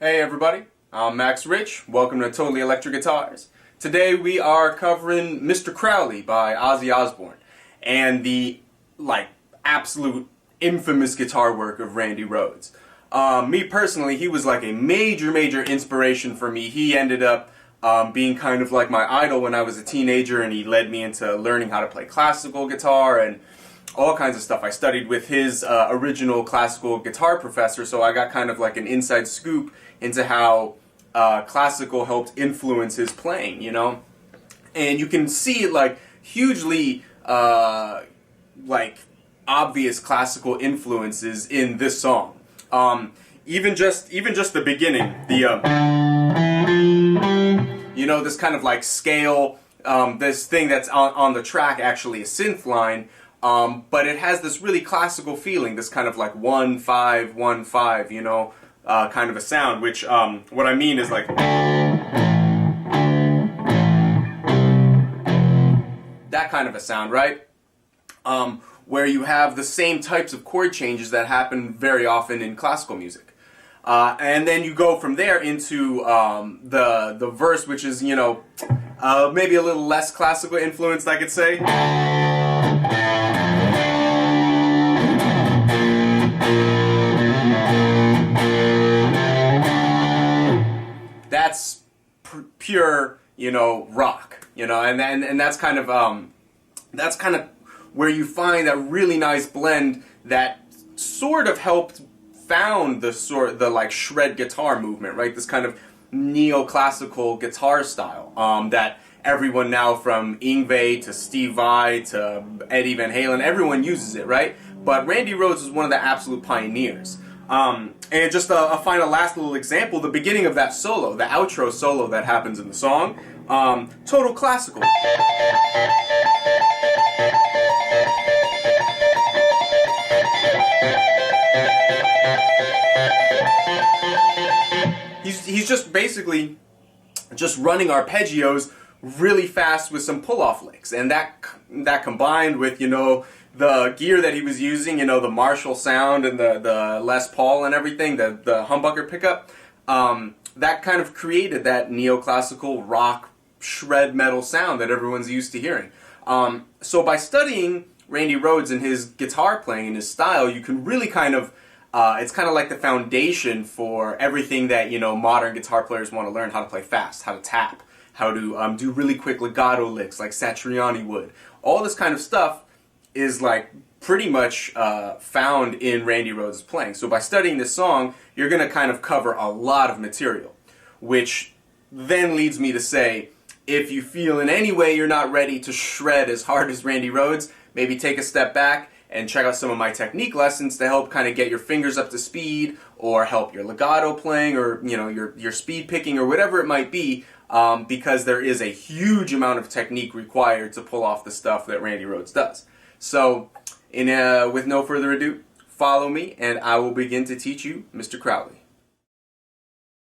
Hey everybody, I'm Max Rich. Welcome to Totally Electric Guitars. Today we are covering Mr. Crowley by Ozzy Osbourne and the absolute infamous guitar work of Randy Rhoads. Me personally, he was like a major inspiration for me. He ended up being kind of like my idol when I was a teenager, and he led me into learning how to play classical guitar and all kinds of stuff. I studied with his original classical guitar professor, so I got kind of like an inside scoop into how classical helped influence his playing, you know? And you can see like hugely obvious classical influences in this song. Even just the beginning, the this kind of like scale, this thing that's on the track, actually a synth line. But it has this really classical feeling, this kind of like 1-5-1-5, you know, kind of a sound, which, what I mean is like that kind of a sound, right? Where you have the same types of chord changes that happen very often in classical music. And then you go from there into the verse, which is, you know, maybe a little less classical influenced, I could say. That's pure, you know, rock, you know, and that's kind of where you find that really nice blend that sort of helped found the like shred guitar movement, right? This kind of neoclassical guitar style that everyone now, from Yngwie to Steve Vai to Eddie Van Halen, everyone uses it, right? But Randy Rhoads was one of the absolute pioneers. And just a final last little example, the beginning of that solo, the outro solo that happens in the song, total classical. He's just basically just running arpeggios really fast with some pull-off licks, and that combined with, you know, the gear that he was using, you know, the Marshall sound and the Les Paul and everything, the humbucker pickup, that kind of created that neoclassical rock shred metal sound that everyone's used to hearing. So by studying Randy Rhoads and his guitar playing and his style, you can really kind of it's kind of like the foundation for everything that, you know, modern guitar players want to learn: how to play fast, how to tap, how to do really quick legato licks like Satriani would. All this kind of stuff is like pretty much found in Randy Rhoads' playing. So by studying this song, you're going to kind of cover a lot of material, which then leads me to say, if you feel in any way you're not ready to shred as hard as Randy Rhoads, maybe take a step back and check out some of my technique lessons to help kind of get your fingers up to speed, or help your legato playing, or, you know, your speed picking, or whatever it might be, because there is a huge amount of technique required to pull off the stuff that Randy Rhoads does. So, with no further ado, follow me and I will begin to teach you Mr. Crowley.